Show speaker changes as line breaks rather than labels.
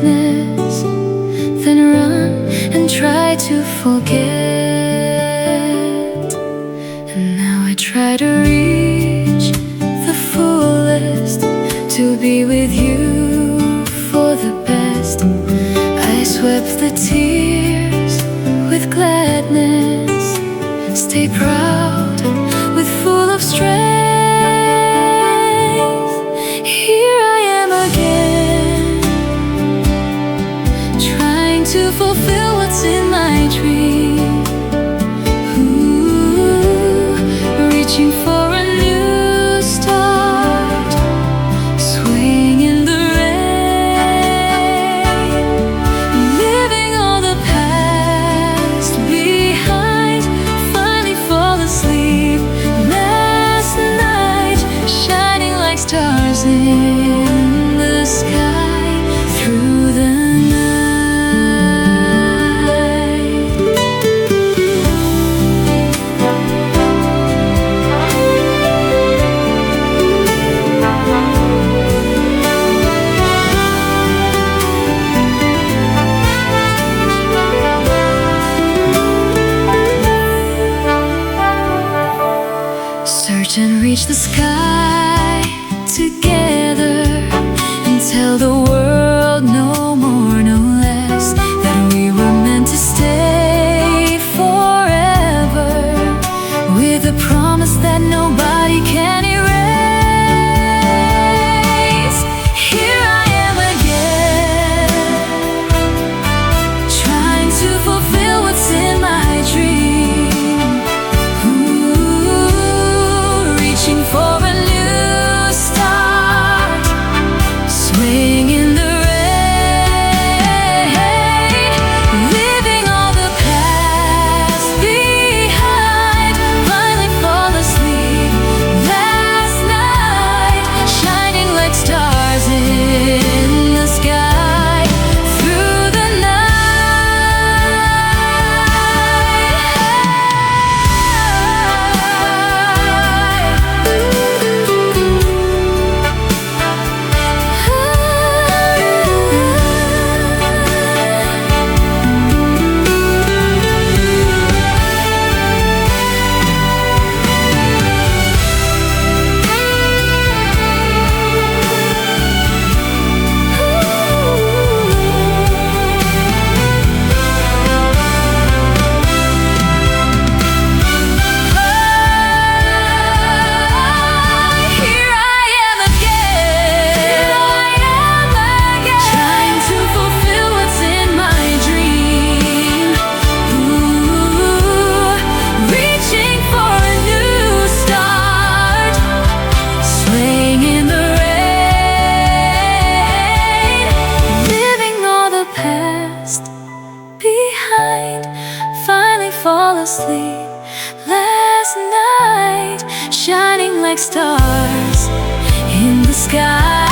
sadness, then run and try to forget. And now I try to reach the fullest, to be with you for the best. I swept the tears with gladness, stay proud with full of strength. Here I am again, trying to fulfill what's in my dream. Ooh, reaching for a new start, swaying in the rain, leaving all the past behind. Finally fall asleep last night, shining like stars in the sky through the search and reach the sky together, and tell the world no more, no less, that we were meant to stay forever, with a promise that nobody can erase. Here I am again, trying to fulfill what's in my dream. Reaching for a new start, swaying in the rain, leaving all the past behind. Finally fall asleep last night, shining like stars in the sky through the behind. Finally fall asleep last night, shining like stars in the sky.